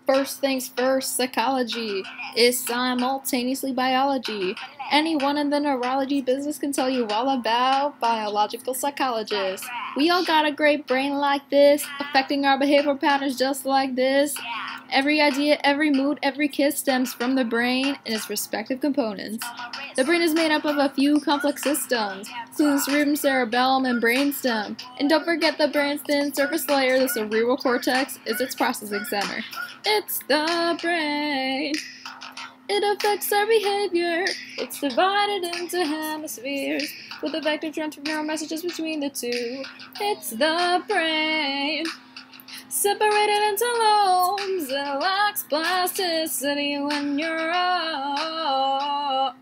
First things first, psychology is simultaneously biology. Anyone in the neurology business can tell you all about biological psychologists. We all got a great brain like this, affecting our behavioral patterns just like this. Every idea, every mood, every kiss stems from the brain and its respective components. The brain is made up of a few complex systems, including cerebrum, cerebellum, and brainstem. And don't forget the brain's thin surface layer, the cerebral cortex, is its processing center. It's the brain. It affects our behavior. It's divided into hemispheres with effective transfer of neural messages between the two. It's the brain. Separated into lobes, it lacks plasticity when you're old.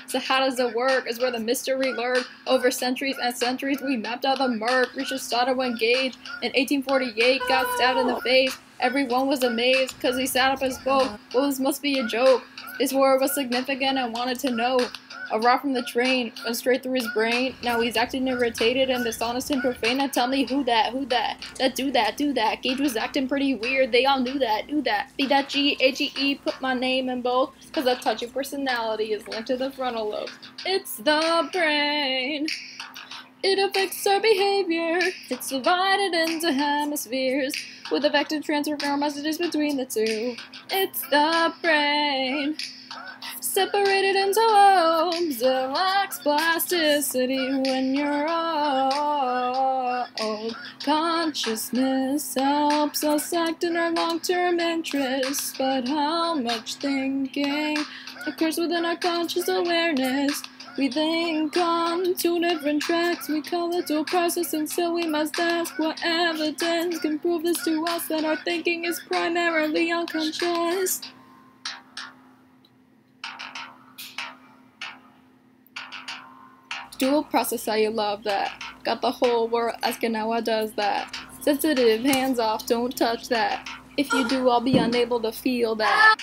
So how does it work? Is where the mystery lurked. Over centuries and centuries, we mapped out the murk. Research started when Gage in 1848 got stabbed in the face. Everyone was amazed, cause he sat up and spoke. Well, this must be a joke. His word was significant and wanted to know. A rock from the train went straight through his brain. Now he's acting irritated and dishonest and profane. Now tell me who that, that do that. Gage was acting pretty weird, they all knew that. Be that G-A-G-E, put my name in both, cause a touchy personality is linked to the frontal lobe. It's the brain. It affects our behavior. It's divided into hemispheres with effective transfer of neural messages between the two. It's the brain. Separated into lobes, it lacks plasticity when you're old. Consciousness helps us act in our long-term interests, but how much thinking occurs within our conscious awareness? We think on two different tracks, we call it dual processing, so we must ask what evidence can prove this to us, that our thinking is primarily unconscious. Dual process, how you love that. Got the whole world asking how I does that. Sensitive, hands off, don't touch that. If you do, I'll be unable to feel that.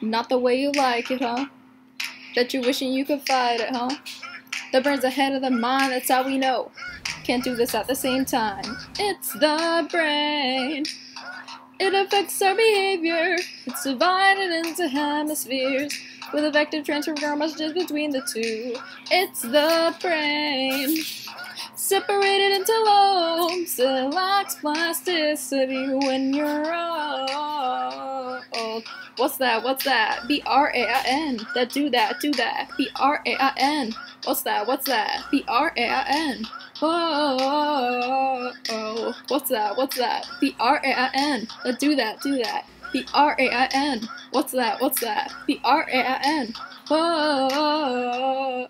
Not the way you like it, huh? Bet you're wishing you could fight it, huh? The brain's ahead of the mind, that's how we know. Can't do this at the same time. It's the brain. It affects our behavior. It's divided into hemispheres with effective transfer of neural messages between the two. It's the brain. Separated into lobes, it lacks plasticity when you're old. What's that? B-R-A-I-N. That do that. B-R-A-I-N. What's that? B-R-A-I-N. Oh. What's that? B-R-A-I-N. That do that. B-R-A-I-N. What's that? B-R-A-I-N. Oh.